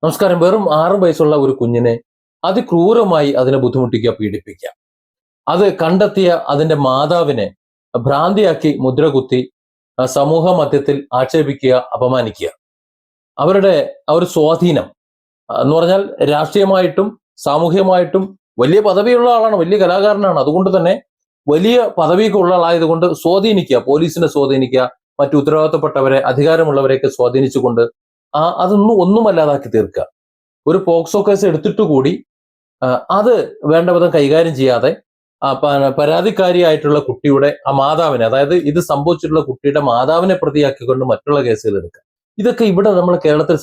നമസ്കാരം. വെറും 6 വയസ്സുള്ള ഒരു കുഞ്ഞിനെ അതിക്രൂരമായി അതിനെ ബുദ്ധിമുട്ടിക്കുക, പീഡിപ്പിക്കുക. അത് കണ്ടെത്തിയ അതിന്റെ മാതാവിനെ ഭ്രാന്തിയാക്കി മുദ്രകുത്തി സമൂഹ മധ്യത്തിൽ ആക്ഷേപിക്കുക, അപമാനിക്കുക. അവരുടെ ആ ഒരു സ്വാധീനം എന്ന് പറഞ്ഞാൽ രാഷ്ട്രീയമായിട്ടും സാമൂഹ്യമായിട്ടും വലിയ പദവിയുള്ള ആളാണ്, വലിയ കലാകാരനാണ്. അതുകൊണ്ട് തന്നെ വലിയ പദവിയൊക്കെ ഉള്ള ആളായതുകൊണ്ട് സ്വാധീനിക്കുക, പോലീസിനെ സ്വാധീനിക്കുക, മറ്റു ഉത്തരവാദിത്തപ്പെട്ടവരെ, അധികാരമുള്ളവരെയൊക്കെ സ്വാധീനിച്ചുകൊണ്ട് ഒന്നുമല്ലാതാക്കി തീർക്കുക. ഒരു പോക്സോ കേസ് എടുത്തിട്ട് കൂടി അത് വേണ്ട വിധം കൈകാര്യം ചെയ്യാതെ പരാതിക്കാരിയായിട്ടുള്ള കുട്ടിയുടെ ആ മാതാവിനെ, അതായത് ഇത് സംഭവിച്ചിട്ടുള്ള കുട്ടിയുടെ മാതാവിനെ പ്രതിയാക്കിക്കൊണ്ട് മറ്റുള്ള കേസുകൾ എടുക്കുക. ഇതൊക്കെ ഇവിടെ നമ്മൾ കേരളത്തിൽ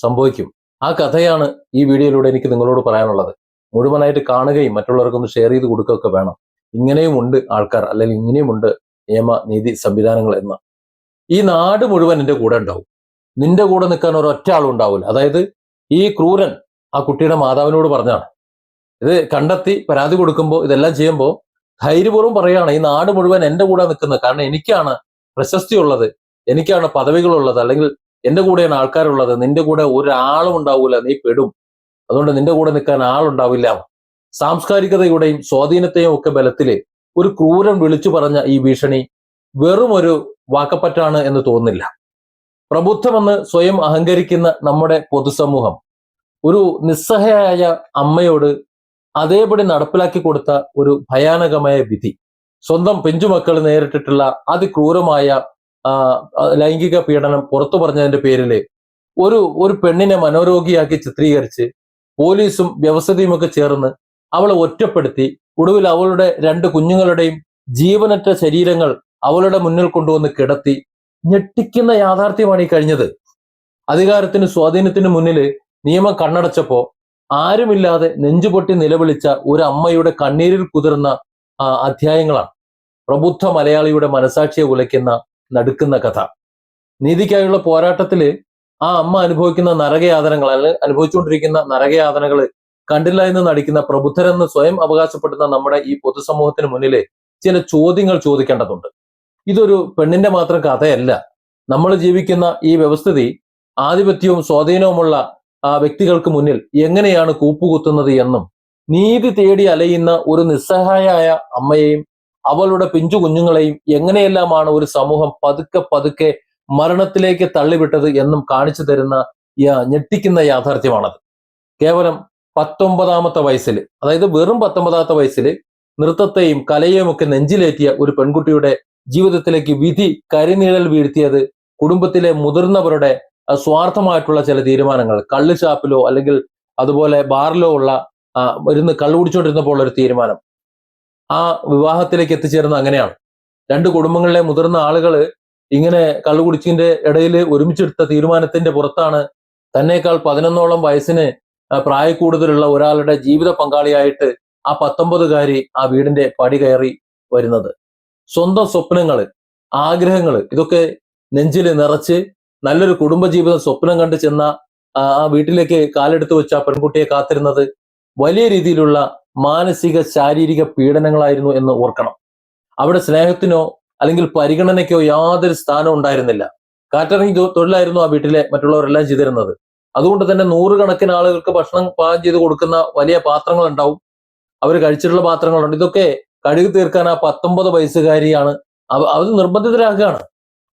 സംഭവിക്കും. ആ കഥയാണ് ഈ വീഡിയോയിലൂടെ എനിക്ക് നിങ്ങളോട് പറയാനുള്ളത്. മുഴുവനായിട്ട് കാണുകയും മറ്റുള്ളവർക്കൊന്ന് ഷെയർ ചെയ്ത് കൊടുക്കുകയൊക്കെ വേണം. ഇങ്ങനെയും ഉണ്ട് ആൾക്കാർ, അല്ലെങ്കിൽ ഇങ്ങനെയുമുണ്ട് നിയമ നീതി സംവിധാനങ്ങൾ എന്ന്. ഈ നാട് മുഴുവൻ എൻ്റെ കൂടെ ഉണ്ടാവും, നിന്റെ കൂടെ നിൽക്കാൻ ഒരൊറ്റ ആളും ഉണ്ടാവില്ല. അതായത് ഈ ക്രൂരൻ ആ കുട്ടിയുടെ മാതാവിനോട് പറഞ്ഞാണ്. ഇത് കണ്ടെത്തി പരാതി കൊടുക്കുമ്പോൾ, ഇതെല്ലാം ചെയ്യുമ്പോൾ ധൈര്യപൂർവ്വം പറയുകയാണ്, ഈ നാട് മുഴുവൻ എൻ്റെ കൂടെ നിൽക്കുന്നത്. കാരണം എനിക്കാണ് പ്രശസ്തി ഉള്ളത്, എനിക്കാണ് പദവികളുള്ളത്, അല്ലെങ്കിൽ എൻ്റെ കൂടെയാണ് ആൾക്കാരുള്ളത്. നിന്റെ കൂടെ ഒരാളും ഉണ്ടാവില്ല, നീ പെടും. അതുകൊണ്ട് നിന്റെ കൂടെ നിൽക്കാൻ ആളുണ്ടാവില്ല. സാംസ്കാരികതയുടെയും സ്വാധീനത്തെയും ഒക്കെ ബലത്തില് ഒരു ക്രൂരൻ വിളിച്ചു പറഞ്ഞ ഈ ഭീഷണി വെറും ഒരു വാക്കപ്പറ്റാണ് എന്ന് തോന്നുന്നില്ല. പ്രബുദ്ധമെന്ന് സ്വയം അഹങ്കരിക്കുന്ന നമ്മുടെ പൊതുസമൂഹം ഒരു നിസ്സഹായ അമ്മയോട് അതേപടി നടപ്പിലാക്കി കൊടുത്ത ഒരു ഭയാനകമായ വിധി, സ്വന്തം പെഞ്ചുമക്കൾ നേരിട്ടിട്ടുള്ള അതിക്രൂരമായ ലൈംഗിക പീഡനം പുറത്തു പറഞ്ഞതിന്റെ പേരില് ഒരു പെണ്ണിനെ മനോരോഗിയാക്കി ചിത്രീകരിച്ച് പോലീസും വ്യവസ്ഥയും ഒക്കെ ചേർന്ന് അവളെ ഒറ്റപ്പെടുത്തി, ഒടുവിൽ അവളുടെ 2 കുഞ്ഞുങ്ങളുടെയും ജീവനറ്റ ശരീരങ്ങൾ അവളുടെ മുന്നിൽ കൊണ്ടുവന്ന് കിടത്തി. ഞെട്ടിക്കുന്ന യാഥാർത്ഥ്യമാണ് ഈ കഴിഞ്ഞത്. അധികാരത്തിന് സ്വാധീനത്തിന് മുന്നിൽ നിയമം കണ്ണടച്ചപ്പോ ആരുമില്ലാതെ നെഞ്ചുപൊട്ടി നിലവിളിച്ച ഒരു അമ്മയുടെ കണ്ണീരിൽ കുതിർന്ന അധ്യായങ്ങളാണ് പ്രബുദ്ധ മലയാളിയുടെ മനസാക്ഷിയെ ഉലയ്ക്കുന്ന നടുക്കുന്ന കഥ. നീതിക്കായുള്ള പോരാട്ടത്തില് ആ അമ്മ അനുഭവിക്കുന്ന നരകയാതനകൾ, അല്ലെങ്കിൽ അനുഭവിച്ചുകൊണ്ടിരിക്കുന്ന നരകയാതനകൾ കണ്ടില്ല എന്ന് നടിക്കുന്ന പ്രബുദ്ധരെന്ന് സ്വയം അവകാശപ്പെടുന്ന നമ്മുടെ ഈ പൊതുസമൂഹത്തിന് മുന്നില് ചില ചോദ്യങ്ങൾ ചോദിക്കേണ്ടതുണ്ട്. ഇതൊരു പെണ്ണിന്റെ മാത്രം കഥയല്ല. നമ്മൾ ജീവിക്കുന്ന ഈ വ്യവസ്ഥിതി ആധിപത്യവും സ്വാധീനവുമുള്ള വ്യക്തികൾക്ക് മുന്നിൽ എങ്ങനെയാണ് കൂപ്പുകുത്തുന്നത് എന്നും, നീതി തേടി അലയുന്ന ഒരു നിസ്സഹായ അമ്മയെയും അവളുടെ പിഞ്ചു കുഞ്ഞുങ്ങളെയും എങ്ങനെയെല്ലാമാണ് ഒരു സമൂഹം പതുക്കെ മരണത്തിലേക്ക് തള്ളിവിട്ടത് എന്നും കാണിച്ചു തരുന്ന ഞെട്ടിക്കുന്ന യാഥാർത്ഥ്യമാണത്. കേവലം 19ാമത്തെ വയസ്സിൽ, അതായത് വെറും 19ാമത്തെ വയസ്സിൽ നൃത്തത്തെയും കലയെയും ഒക്കെ നെഞ്ചിലേറ്റിയ ഒരു പെൺകുട്ടിയുടെ ജീവിതത്തിലേക്ക് വിധി കരിനിഴൽ വീഴ്ത്തിയത് കുടുംബത്തിലെ മുതിർന്നവരുടെ സ്വാർത്ഥമായിട്ടുള്ള ചില തീരുമാനങ്ങൾ. കള്ളുചാപ്പിലോ അല്ലെങ്കിൽ അതുപോലെ ബാറിലോ ഉള്ള ഇരുന്ന് കള്ളു കുടിച്ചുകൊണ്ടിരുന്നപ്പോൾ ഒരു തീരുമാനം ആ വിവാഹത്തിലേക്ക് എത്തിച്ചേർന്നത് അങ്ങനെയാണ്. 2 കുടുംബങ്ങളിലെ മുതിർന്ന ആളുകൾ ഇങ്ങനെ കള്ളു കുടിച്ചിന്റെ ഇടയിൽ ഒരുമിച്ചെടുത്ത തീരുമാനത്തിന്റെ പുറത്താണ് തന്നേക്കാൾ 11ഓളം വയസ്സിന് പ്രായക്കൂടുതലുള്ള ഒരാളുടെ ജീവിത പങ്കാളിയായിട്ട് ആ 19കാരി ആ വീടിന്റെ പടി കയറി വരുന്നത്. സ്വന്തം സ്വപ്നങ്ങള്, ആഗ്രഹങ്ങള് ഇതൊക്കെ നെഞ്ചിൽ നിറച്ച് നല്ലൊരു കുടുംബജീവിതം സ്വപ്നം കണ്ടു ചെന്ന ആ വീട്ടിലേക്ക് കാലെടുത്ത് വെച്ച ആ പെൺകുട്ടിയെ കാത്തിരുന്നത് വലിയ രീതിയിലുള്ള മാനസിക ശാരീരിക പീഡനങ്ങളായിരുന്നു എന്ന് ഓർക്കണം. അവിടെ സ്നേഹത്തിനോ അല്ലെങ്കിൽ പരിഗണനയ്ക്കോ യാതൊരു സ്ഥാനവും ഉണ്ടായിരുന്നില്ല. കാറ്ററിംഗ് തൊഴിലായിരുന്നു ആ വീട്ടിലെ മറ്റുള്ളവരെല്ലാം ചെയ്തിരുന്നത്. അതുകൊണ്ട് തന്നെ 100 കണക്കിന് ആളുകൾക്ക് ഭക്ഷണം പാകം ചെയ്ത് കൊടുക്കുന്ന വലിയ പാത്രങ്ങൾ ഉണ്ടാവും, അവർ കഴിച്ചിട്ടുള്ള പാത്രങ്ങളുണ്ട്. ഇതൊക്കെ കഴുകി തീർക്കാൻ ആ 19 വയസ്സുകാരിയാണ് അത് നിർബന്ധിതരാകുകയാണ്.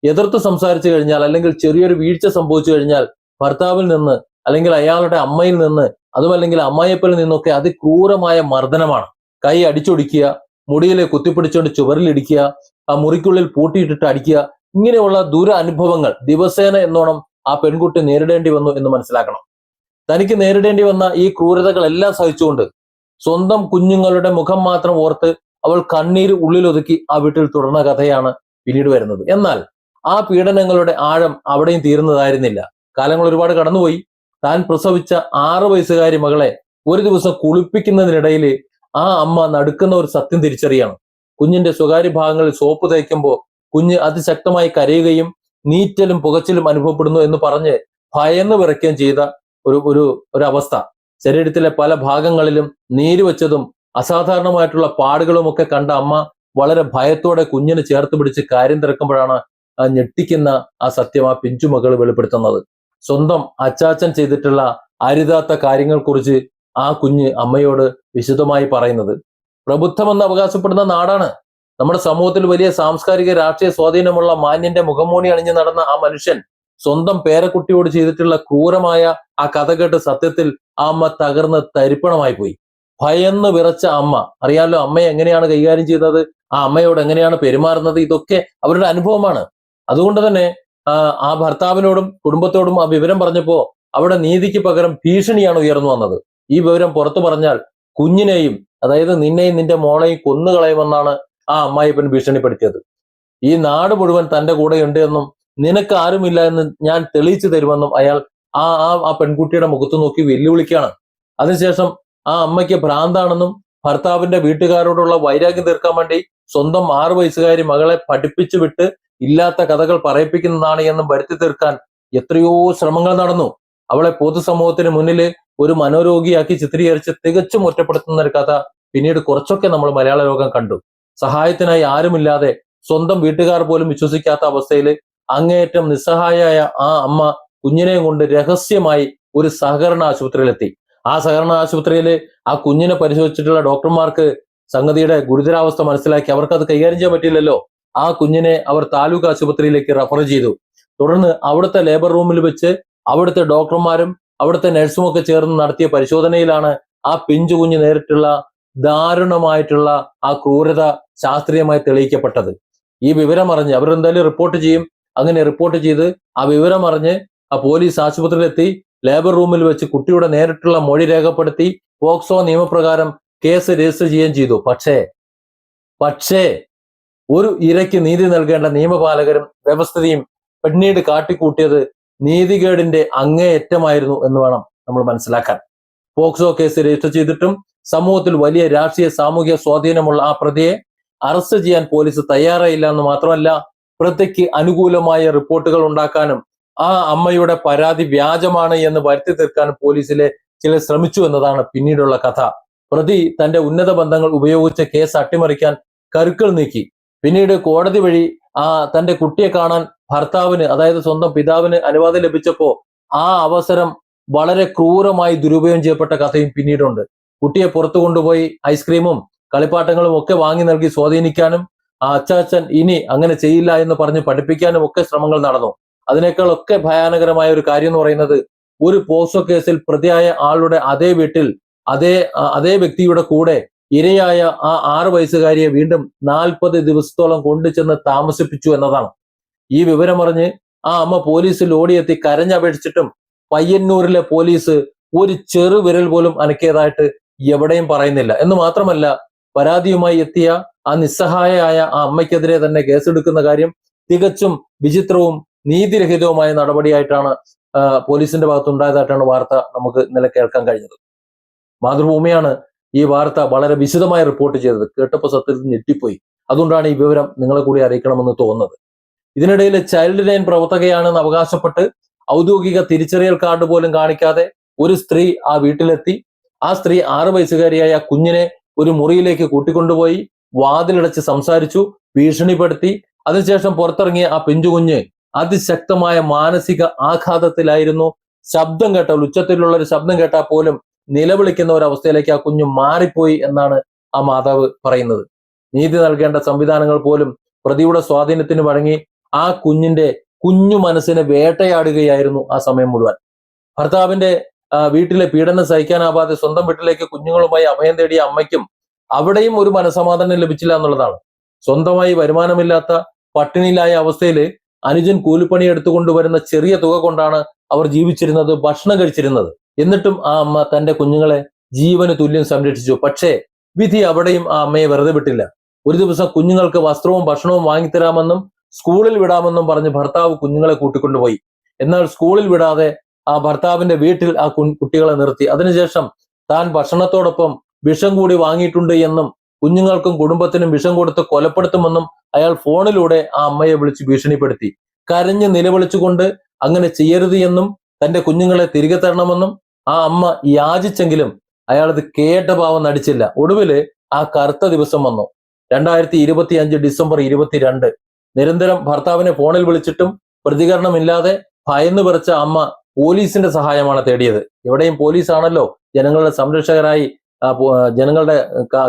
എതിർത്ത് സംസാരിച്ചു കഴിഞ്ഞാൽ, അല്ലെങ്കിൽ ചെറിയൊരു വീഴ്ച സംഭവിച്ചു കഴിഞ്ഞാൽ ഭർത്താവിൽ നിന്ന്, അല്ലെങ്കിൽ അയാളുടെ അമ്മയിൽ നിന്ന്, അതുമല്ലെങ്കിൽ അമ്മായിയപ്പനിൽ നിന്നൊക്കെ അതിക്രൂരമായ മർദ്ദനമാണ്. കൈ അടിച്ചൊടിക്കുക, മുടിയിലെ കുത്തിപ്പിടിച്ചുകൊണ്ട് ചുവരിലിടിക്കുക, ആ മുറിക്കുള്ളിൽ പൂട്ടിയിട്ടിട്ട് അടിക്കുക. ഇങ്ങനെയുള്ള അനുഭവങ്ങൾ ദിവസേന എന്നോണം ആ പെൺകുട്ടി നേരിടേണ്ടി വന്നു എന്ന് മനസ്സിലാക്കണം. തനിക്ക് നേരിടേണ്ടി വന്ന ഈ ക്രൂരതകളെല്ലാം സഹിച്ചുകൊണ്ട് സ്വന്തം കുഞ്ഞുങ്ങളുടെ മുഖം മാത്രം ഓർത്ത് അവൾ കണ്ണീര് ഉള്ളിലൊതുക്കി ആ വീട്ടിൽ തുടർന്ന കഥയാണ് പിന്നീട് വരുന്നത്. എന്നാൽ ആ പീഡനങ്ങളുടെ ആഴം അവിടെയും തീർന്നതായിരുന്നില്ല. കാലങ്ങൾ ഒരുപാട് കടന്നുപോയി. താൻ പ്രസവിച്ച 6 വയസ്സുകാരി മകളെ ഒരു ദിവസം കുളിപ്പിക്കുന്നതിനിടയിൽ ആ അമ്മ നടുക്കുന്ന ഒരു സത്യം തിരിച്ചറിയാണ്. കുഞ്ഞിന്റെ സ്വകാര്യ ഭാഗങ്ങളിൽ സോപ്പ് തേക്കുമ്പോൾ കുഞ്ഞ് അതിശക്തമായി കരയുകയും നീറ്റലും പുകച്ചിലും അനുഭവപ്പെടുന്നു എന്ന് പറഞ്ഞ് ഭയന്ന് വിറയ്ക്കുകയും ചെയ്ത ഒരു അവസ്ഥ. ശരീരത്തിലെ പല ഭാഗങ്ങളിലും നീര് വെച്ചതും അസാധാരണമായിട്ടുള്ള പാടുകളും ഒക്കെ കണ്ട അമ്മ വളരെ ഭയത്തോടെ കുഞ്ഞിനെ ചേർത്ത് പിടിച്ച് കാര്യം തിരക്കുമ്പോഴാണ് ആ ഞെട്ടിക്കുന്ന ആ സത്യം ആ പിഞ്ചുമകൾ വെളിപ്പെടുത്തുന്നത്. സ്വന്തം അച്ചാച്ചൻ ചെയ്തിട്ടുള്ള അരുതാത്ത കാര്യങ്ങളെക്കുറിച്ച് ആ കുഞ്ഞ് അമ്മയോട് വിശദമായി പറയുന്നത്. പ്രബുദ്ധമെന്ന് അവകാശപ്പെടുന്ന നാടാണ്. നമ്മുടെ സമൂഹത്തിൽ വലിയ സാംസ്കാരിക രാഷ്ട്രീയ സ്വാധീനമുള്ള മാന്യന്റെ മുഖംമൂടി അണിഞ്ഞു നടന്ന ആ മനുഷ്യൻ സ്വന്തം പേരക്കുട്ടിയോട് ചെയ്തിട്ടുള്ള ക്രൂരമായ ആ കഥ കേട്ട് സത്യത്തിൽ ആ അമ്മ തകർന്ന് തരിപ്പണമായി പോയി. ഭയന്ന് വിറച്ച അമ്മ, അറിയാലോ അമ്മയെ എങ്ങനെയാണ് കൈകാര്യം ചെയ്യുന്നത്, ആ അമ്മയോട് എങ്ങനെയാണ് പെരുമാറുന്നത്, ഇതൊക്കെ അവരുടെ അനുഭവമാണ്. അതുകൊണ്ട് തന്നെ ആ ഭർത്താവിനോടും കുടുംബത്തോടും ആ വിവരം പറഞ്ഞപ്പോ അവിടെ നീതിക്ക് പകരം ഭീഷണിയാണ് ഉയർന്നു വന്നത്. ഈ വിവരം പുറത്തു പറഞ്ഞാൽ കുഞ്ഞിനെയും, അതായത് നിന്നെയും നിന്റെ മോളെയും കൊന്നുകളയുമെന്നാണ് ആ അമ്മായിപ്പൻ ഭീഷണിപ്പെടുത്തിയത്. ഈ നാട് മുഴുവൻ തന്റെ കൂടെയുണ്ട് എന്നും നിനക്ക് ആരുമില്ല എന്ന് ഞാൻ തെളിയിച്ചു തരുമെന്നും അയാൾ ആ പെൺകുട്ടിയുടെ മുഖത്ത് നോക്കി വെല്ലുവിളിക്കുകയാണ്. അതിനുശേഷം ആ അമ്മയ്ക്ക് ഭ്രാന്താണെന്നും ഭർത്താവിന്റെ വീട്ടുകാരോടുള്ള വൈരാഗ്യം തീർക്കാൻ വേണ്ടി സ്വന്തം 6 വയസ്സുകാരി മകളെ പഠിപ്പിച്ചു വിട്ട് ഇല്ലാത്ത കഥകൾ പറയിപ്പിക്കുന്നതാണ് എന്നും വരുത്തി തീർക്കാൻ എത്രയോ ശ്രമങ്ങൾ നടന്നു. അവളെ പൊതുസമൂഹത്തിന് മുന്നിൽ ഒരു മനോരോഗിയാക്കി ചിത്രീകരിച്ച് തികച്ചും ഒറ്റപ്പെടുത്തുന്ന ഒരു കഥ പിന്നീട് കുറച്ചൊക്കെ നമ്മൾ മലയാള ലോകം കണ്ടു. സഹായത്തിനായി ആരുമില്ലാതെ സ്വന്തം വീട്ടുകാർ പോലും വിശ്വസിക്കാത്ത അവസ്ഥയിൽ അങ്ങേയറ്റം നിസ്സഹായയായ ആ അമ്മ കുഞ്ഞിനെയും കൊണ്ട് രഹസ്യമായി ഒരു സഹകരണ ആശുപത്രിയിലെത്തി. ആ സഹകരണ ആശുപത്രിയിൽ ആ കുഞ്ഞിനെ പരിശോധിച്ചിട്ടുള്ള ഡോക്ടർമാർക്ക് സംഗതിയുടെ ഗുരുതരാവസ്ഥ മനസ്സിലാക്കി അവർക്ക് അത് കൈകാര്യം ചെയ്യാൻ പറ്റില്ലല്ലോ. ആ കുഞ്ഞിനെ അവർ താലൂക്ക് ആശുപത്രിയിലേക്ക് റെഫർ ചെയ്തു. തുടർന്ന് അവിടുത്തെ ലേബർ റൂമിൽ വെച്ച് അവിടുത്തെ ഡോക്ടർമാരും അവിടുത്തെ നഴ്സും ഒക്കെ ചേർന്ന് നടത്തിയ പരിശോധനയിലാണ് ആ പിഞ്ചു കുഞ്ഞ് നേരിട്ടുള്ള ദാരുണമായിട്ടുള്ള ആ ക്രൂരത ശാസ്ത്രീയമായി തെളിയിക്കപ്പെട്ടത്. ഈ വിവരം അറിഞ്ഞ് അവരെന്തായാലും റിപ്പോർട്ട് ചെയ്യും. അങ്ങനെ റിപ്പോർട്ട് ചെയ്ത് ആ വിവരം അറിഞ്ഞ് ആ പോലീസ് ആശുപത്രിയിലെത്തി ലേബർ റൂമിൽ വെച്ച് കുട്ടിയുടെ നേരിട്ടുള്ള മൊഴി രേഖപ്പെടുത്തി പോക്സോ നിയമപ്രകാരം കേസ് രജിസ്റ്റർ ചെയ്യുകയും ചെയ്തു. പക്ഷേ ഒരു ഇരയ്ക്ക് നീതി നൽകേണ്ട നിയമപാലകരും വ്യവസ്ഥിതിയും പിന്നീട് കാട്ടിക്കൂട്ടിയത് നീതികേടിന്റെ അങ്ങേയറ്റമായിരുന്നു എന്ന് വേണം നമ്മൾ മനസ്സിലാക്കാൻ. പോക്സോ കേസ് രജിസ്റ്റർ ചെയ്തിട്ടും സമൂഹത്തിൽ വലിയ രാഷ്ട്രീയ സാമൂഹിക സ്വാധീനമുള്ള ആ പ്രതിയെ അറസ്റ്റ് ചെയ്യാൻ പോലീസ് തയ്യാറായില്ല എന്ന് മാത്രമല്ല, പ്രതിക്ക് അനുകൂലമായ റിപ്പോർട്ടുകൾ ഉണ്ടാക്കാനും ആ അമ്മയുടെ പരാതി വ്യാജമാണ് എന്ന് വരുത്തി തീർക്കാനും പോലീസിലെ ചിലർ ശ്രമിച്ചു എന്നതാണ് പിന്നീടുള്ള കഥ. പ്രതി തന്റെ ഉന്നത ബന്ധങ്ങൾ ഉപയോഗിച്ച് കേസ് അട്ടിമറിക്കാൻ കരുക്കൾ നീക്കി. പിന്നീട് കോടതി വഴി തന്റെ കുട്ടിയെ കാണാൻ ഭർത്താവിന്, അതായത് സ്വന്തം പിതാവിന് അനുവാദം ലഭിച്ചപ്പോ ആ അവസരം വളരെ ക്രൂരമായി ദുരുപയോഗം ചെയ്യപ്പെട്ട കഥയും പിന്നീടുണ്ട്. കുട്ടിയെ പുറത്തു കൊണ്ടുപോയി ഐസ്ക്രീമും കളിപ്പാട്ടങ്ങളും ഒക്കെ വാങ്ങി നൽകി സ്വാധീനിക്കാനും ആ അച്ചാച്ചൻ ഇനി അങ്ങനെ ചെയ്യില്ല എന്ന് പറഞ്ഞ് പഠിപ്പിക്കാനും ഒക്കെ ശ്രമങ്ങൾ നടന്നു. അതിനേക്കാളൊക്കെ ഭയാനകരമായ ഒരു കാര്യം എന്ന് പറയുന്നത്, ഒരു പോക്സോ കേസിൽ പ്രതിയായ ആളുടെ അതേ വീട്ടിൽ അതേ വ്യക്തിയുടെ കൂടെ ഇരയായ ആ 6 വയസ്സുകാരിയെ വീണ്ടും 40 ദിവസത്തോളം കൊണ്ടുചെന്ന് താമസിപ്പിച്ചു എന്നതാണ്. ഈ വിവരമറിഞ്ഞ് ആ അമ്മ പോലീസിൽ ഓടിയെത്തി കരഞ്ഞപേക്ഷിച്ചിട്ടും പയ്യന്നൂരിലെ പോലീസ് ഒരു ചെറു വിരൽ പോലും അനക്കിയതായിട്ട് എവിടെയും പറയുന്നില്ല. എന്ന് മാത്രമല്ല, പരാതിയുമായി എത്തിയ ആ നിസ്സഹായയായ ആ അമ്മയ്ക്കെതിരെ തന്നെ കേസെടുക്കുന്ന കാര്യം തികച്ചും വിചിത്രവും നീതിരഹിതവുമായ നടപടിയായിട്ടാണ് പോലീസിന്റെ ഭാഗത്തുണ്ടായതായിട്ടാണ് വാർത്ത നമുക്ക് ഇന്നലെ കേൾക്കാൻ കഴിഞ്ഞത്. മാതൃഭൂമിയാണ് ഈ വാർത്ത വളരെ വിശദമായി റിപ്പോർട്ട് ചെയ്തത്. കേട്ടപ്പോൾ സത്യത്തിൽ ഞെട്ടിപ്പോയി. അതുകൊണ്ടാണ് ഈ വിവരം നിങ്ങളെ കൂടി അറിയിക്കണമെന്ന് തോന്നുന്നത്. ഇതിനിടയിൽ ചൈൽഡ് ലൈൻ പ്രവർത്തകയാണെന്ന് അവകാശപ്പെട്ട് ഔദ്യോഗിക തിരിച്ചറിയൽ കാർഡ് പോലും കാണിക്കാതെ ഒരു സ്ത്രീ ആ വീട്ടിലെത്തി. ആ സ്ത്രീ 6 വയസ്സുകാരിയായ കുഞ്ഞിനെ ഒരു മുറിയിലേക്ക് കൂട്ടിക്കൊണ്ടുപോയി വാതിലടച്ച് സംസാരിച്ചു, ഭീഷണിപ്പെടുത്തി. അതിനുശേഷം പുറത്തിറങ്ങിയ ആ പിഞ്ചുകുഞ്ഞ് അതിശക്തമായ മാനസിക ആഘാതത്തിലായിരുന്നു. ശബ്ദം കേട്ടാൽ, ഉച്ചത്തിലുള്ള ഒരു ശബ്ദം കേട്ടാൽ പോലും നിലവിളിക്കുന്ന ഒരു അവസ്ഥയിലേക്ക് ആ കുഞ്ഞ് മാറിപ്പോയി എന്നാണ് ആ മാതാവ് പറയുന്നത്. നീതി നൽകേണ്ട സംവിധാനങ്ങൾ പോലും പ്രതിയുടെ സ്വാധീനത്തിന് വഴങ്ങി ആ കുഞ്ഞിന്റെ കുഞ്ഞു മനസ്സിനെ വേട്ടയാടുകയായിരുന്നു ആ സമയം മുഴുവൻ. ഭർത്താവിന്റെ വീട്ടിലെ പീഡനം സഹിക്കാനാവാതെ സ്വന്തം വീട്ടിലേക്ക് കുഞ്ഞുങ്ങളുമായി അഭയം തേടിയ അമ്മയ്ക്കും അവിടെയും ഒരു മനസമാധാനം ലഭിച്ചില്ല എന്നുള്ളതാണ്. സ്വന്തമായി വരുമാനമില്ലാത്ത പട്ടിണിയിലായ അവസ്ഥയിൽ അനുജൻ കൂലിപ്പണി എടുത്തുകൊണ്ടുവരുന്ന ചെറിയ തുക കൊണ്ടാണ് അവർ ജീവിച്ചിരുന്നത്, ഭക്ഷണം കഴിച്ചിരുന്നത്. എന്നിട്ടും ആ അമ്മ തന്റെ കുഞ്ഞുങ്ങളെ ജീവന് തുല്യം സംരക്ഷിച്ചു. പക്ഷേ വിധി അവിടെയും ആ അമ്മയെ വെറുതെ വിട്ടില്ല. ഒരു ദിവസം കുഞ്ഞുങ്ങൾക്ക് വസ്ത്രവും ഭക്ഷണവും വാങ്ങിത്തരാമെന്നും സ്കൂളിൽ വിടാമെന്നും പറഞ്ഞ് ഭർത്താവ് കുഞ്ഞുങ്ങളെ കൂട്ടിക്കൊണ്ടുപോയി. എന്നാൽ സ്കൂളിൽ വിടാതെ ആ ഭർത്താവിന്റെ വീട്ടിൽ ആ കുട്ടികളെ നിർത്തി. അതിനുശേഷം താൻ ഭക്ഷണത്തോടൊപ്പം വിഷം കൂടി വാങ്ങിയിട്ടുണ്ട് എന്നും കുഞ്ഞുങ്ങൾക്കും കുടുംബത്തിനും വിഷം കൊടുത്ത് കൊലപ്പെടുത്തുമെന്നും അയാൾ ഫോണിലൂടെ ആ അമ്മയെ വിളിച്ച് ഭീഷണിപ്പെടുത്തി. കരഞ്ഞ് നിലവിളിച്ചുകൊണ്ട് അങ്ങനെ ചെയ്യരുത് എന്നും തന്റെ കുഞ്ഞുങ്ങളെ തിരികെ തരണമെന്നും ആ അമ്മ യാചിച്ചെങ്കിലും അയാൾ അത് കേട്ട ഭാവം നടിച്ചില്ല. ഒടുവില് ആ കറുത്ത ദിവസം വന്നു. 2025 ഡിസംബർ 22. നിരന്തരം ഭർത്താവിനെ ഫോണിൽ വിളിച്ചിട്ടും പ്രതികരണമില്ലാതെ ഭയന്നു വിറച്ച അമ്മ പോലീസിന്റെ സഹായമാണ് തേടിയത്. എവിടെയും പോലീസാണല്ലോ ജനങ്ങളുടെ സംരക്ഷകരായി, ജനങ്ങളുടെ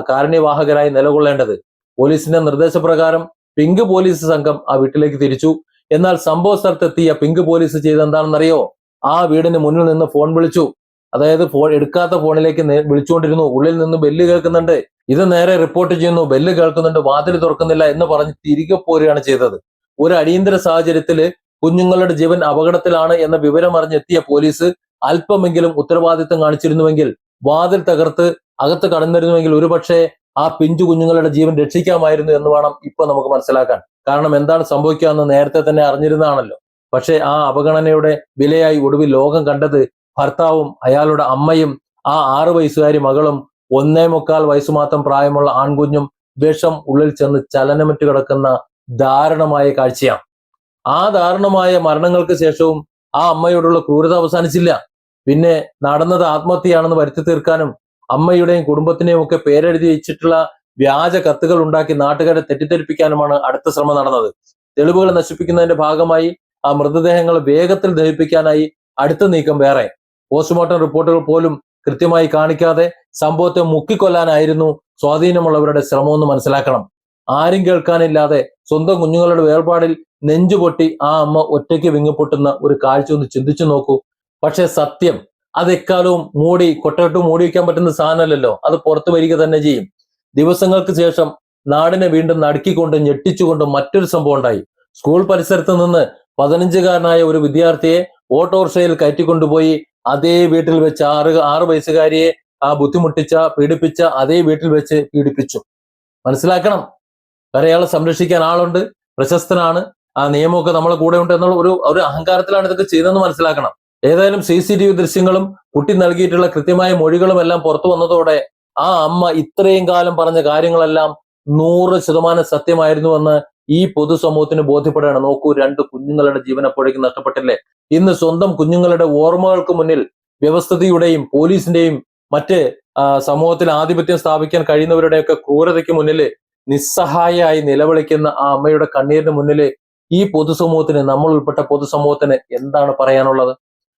കാരുണ്യവാഹകരായി നിലകൊള്ളേണ്ടത്. പോലീസിന്റെ നിർദ്ദേശപ്രകാരം പിങ്ക് പോലീസ് സംഘം ആ വീട്ടിലേക്ക് തിരിച്ചു. എന്നാൽ സംഭവ സ്ഥലത്തെത്തിയ പിങ്ക് പോലീസ് ചെയ്ത് എന്താണെന്നറിയോ? ആ വീടിന് മുന്നിൽ നിന്ന് ഫോൺ വിളിച്ചു. അതായത് ഫോൺ എടുക്കാത്ത ഫോണിലേക്ക് വിളിച്ചുകൊണ്ടിരുന്നു. ഉള്ളിൽ നിന്ന് ബെല്ല് കേൾക്കുന്നുണ്ട്. ഇത് നേരെ റിപ്പോർട്ട് ചെയ്യുന്നു. ബെല്ല് കേൾക്കുന്നുണ്ട്, വാതിൽ തുറക്കുന്നില്ല എന്ന് പറഞ്ഞ് തിരികെ പോരുകയാണ് ചെയ്തത്. ഒരു അടിയന്തര സാഹചര്യത്തിൽ കുഞ്ഞുങ്ങളുടെ ജീവൻ അപകടത്തിലാണ് എന്ന വിവരം അറിഞ്ഞെത്തിയ പോലീസ് അല്പമെങ്കിലും ഉത്തരവാദിത്തം കാണിച്ചിരുന്നുവെങ്കിൽ, വാതിൽ തകർത്ത് അകത്ത് കടന്നിരുന്നുവെങ്കിൽ ഒരുപക്ഷെ ആ പിഞ്ചു കുഞ്ഞുങ്ങളുടെ ജീവൻ രക്ഷിക്കാമായിരുന്നു എന്ന് വേണം ഇപ്പൊ നമുക്ക് മനസ്സിലാക്കാൻ. കാരണം എന്താണ് സംഭവിക്കുക എന്ന് നേരത്തെ തന്നെ അറിഞ്ഞിരുന്നതാണല്ലോ. പക്ഷെ ആ അവഗണനയുടെ വിലയായി ഒടുവിൽ ലോകം കണ്ടത് ഭർത്താവും അയാളുടെ അമ്മയും ആ 6 വയസ്സുകാരി മകളും 1.25 വയസ്സ് മാത്രം പ്രായമുള്ള ആൺകുഞ്ഞും വിഷം ഉള്ളിൽ ചെന്ന് ചലനമറ്റ് കിടക്കുന്ന ദാരുണമായ കാഴ്ചയാണ്. ആ ദാരുണമായ മരണങ്ങൾക്ക് ശേഷവും ആ അമ്മയോടുള്ള ക്രൂരത അവസാനിച്ചില്ല. പിന്നെ നടന്നത് ആത്മഹത്യയാണെന്ന് വരുത്തി തീർക്കാനും അമ്മയുടെയും കുടുംബത്തിനെയും ഒക്കെ പേരെഴുതി വെച്ചിട്ടുള്ള വ്യാജ കത്തുകൾ ഉണ്ടാക്കി നാട്ടുകാരെ തെറ്റിദ്ധരിപ്പിക്കാനുമാണ് അടുത്ത ശ്രമം നടന്നത്. തെളിവുകൾ നശിപ്പിക്കുന്നതിന്റെ ഭാഗമായി ആ മൃതദേഹങ്ങൾ വേഗത്തിൽ ദഹിപ്പിക്കാനായി അടുത്ത നീക്കം വേറെ. പോസ്റ്റ്മോർട്ടം റിപ്പോർട്ടുകൾ പോലും കൃത്യമായി കാണിക്കാതെ സംഭവത്തെ മുക്കിക്കൊല്ലാനായിരുന്നു സ്വാധീനമുള്ളവരുടെ ശ്രമമെന്ന് മനസ്സിലാക്കണം. ആരും കേൾക്കാനില്ലാതെ സ്വന്തം കുഞ്ഞുങ്ങളുടെ വേർപാടിൽ നെഞ്ചുപൊട്ടി ആ അമ്മ ഒറ്റയ്ക്ക് വിങ്ങിപ്പൊട്ടുന്ന ഒരു കാഴ്ച ഒന്ന് ചിന്തിച്ചു നോക്കൂ. പക്ഷെ സത്യം അത് എക്കാലവും കൊട്ടയിട്ട് മൂടി വയ്ക്കാൻ പറ്റുന്ന സാധനമല്ലല്ലോ. അത് പുറത്തു വരിക തന്നെ ചെയ്യും. ദിവസങ്ങൾക്ക് ശേഷം നാടിനെ വീണ്ടും നടുക്കിക്കൊണ്ട് ഞെട്ടിച്ചുകൊണ്ട് മറ്റൊരു സംഭവം ഉണ്ടായി. സ്കൂൾ പരിസരത്ത് നിന്ന് 15കാരനായ ഒരു വിദ്യാർത്ഥിയെ ഓട്ടോറിക്ഷയിൽ കയറ്റിക്കൊണ്ടുപോയി അതേ വീട്ടിൽ വെച്ച് 6 വയസ്സുകാരിയെ പീഡിപ്പിച്ച അതേ വീട്ടിൽ വെച്ച് പീഡിപ്പിച്ചു. മനസ്സിലാക്കണം. കാരണം അയാളെ സംരക്ഷിക്കാൻ ആളുണ്ട്, പ്രശസ്തനാണ്, ആ നിയമമൊക്കെ നമ്മളെ കൂടെ ഉണ്ട് എന്നുള്ള ഒരു അഹങ്കാരത്തിലാണ് ഇതൊക്കെ ചെയ്തതെന്ന് മനസ്സിലാക്കണം. ഏതായാലും CCTV ദൃശ്യങ്ങളും കുട്ടി നൽകിയിട്ടുള്ള കൃത്യമായ മൊഴികളും എല്ലാം പുറത്തു വന്നതോടെ ആ അമ്മ ഇത്രയും കാലം പറഞ്ഞ കാര്യങ്ങളെല്ലാം 100% സത്യമായിരുന്നുവെന്ന് ഈ പൊതുസമൂഹത്തിന് ബോധ്യപ്പെടുകയാണ്. നോക്കൂ, 2 കുഞ്ഞുങ്ങളുടെ ജീവൻ അപ്പോഴേക്കും നഷ്ടപ്പെട്ടില്ലേ. ഇന്ന് സ്വന്തം കുഞ്ഞുങ്ങളുടെ ഓർമ്മകൾക്ക് മുന്നിൽ വ്യവസ്ഥിതിയുടെയും പോലീസിന്റെയും മറ്റ് സമൂഹത്തിൽ ആധിപത്യം സ്ഥാപിക്കാൻ കഴിയുന്നവരുടെയൊക്കെ ക്രൂരതയ്ക്ക് മുന്നിൽ നിസ്സഹായമായി നിലവിളിക്കുന്ന ആ അമ്മയുടെ കണ്ണീരിന് മുന്നിൽ ഈ പൊതുസമൂഹത്തിന്, നമ്മൾ ഉൾപ്പെട്ട പൊതുസമൂഹത്തിന് എന്താണ് പറയാനുള്ളത്?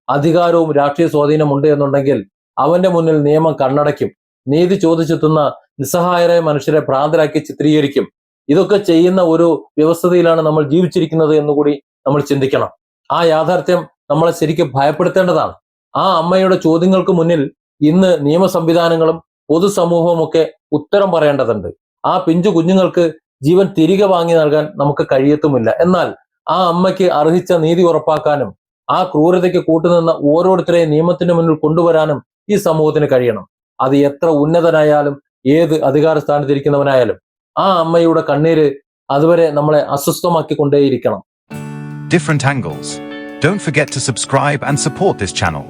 അധികാരവും രാഷ്ട്രീയ സ്വാധീനമുണ്ട് എന്നുണ്ടെങ്കിൽ അവന്റെ മുന്നിൽ നിയമം കണ്ണടയ്ക്കും. നീതി ചോദിച്ചെത്തുന്ന നിസ്സഹായരായ മനുഷ്യരെ ഭ്രാന്തരാക്കി ചിത്രീകരിക്കും. ഇതൊക്കെ ചെയ്യുന്ന ഒരു വ്യവസ്ഥയിലാണ് നമ്മൾ ജീവിച്ചിരിക്കുന്നത് എന്നുകൂടി നമ്മൾ ചിന്തിക്കണം. ആ യാഥാർത്ഥ്യം നമ്മളെ ശരിക്കും ഭയപ്പെടുത്തേണ്ടതാണ്. ആ അമ്മയുടെ ചോദ്യങ്ങൾക്ക് മുന്നിൽ ഇന്ന് നിയമ സംവിധാനങ്ങളും പൊതുസമൂഹവും ഒക്കെ ഉത്തരം പറയേണ്ടതുണ്ട്. ആ പിഞ്ചു കുഞ്ഞുങ്ങൾക്ക് ജീവൻ തിരികെ വാങ്ങി നൽകാൻ നമുക്ക് കഴിയത്തുമില്ല. എന്നാൽ ആ അമ്മയ്ക്ക് അർഹിച്ച നീതി ഉറപ്പാക്കാനും ആ ക്രൂരതയ്ക്ക് കൂട്ടുനിന്ന ഓരോരുത്തരെയും നിയമത്തിന് മുന്നിൽ കൊണ്ടുവരാനും ഈ സമൂഹത്തിന് കഴിയണം. അത് എത്ര ഉന്നതനായാലും ഏത് അധികാര സ്ഥാനത്തിരിക്കുന്നവനായാലും ആ അമ്മയുടെ കണ്ണീര് അതുവരെ നമ്മളെ അസ്വസ്ഥമാക്കിക്കൊണ്ടേയിരിക്കണം. Different angles. Don't forget to subscribe and support this channel.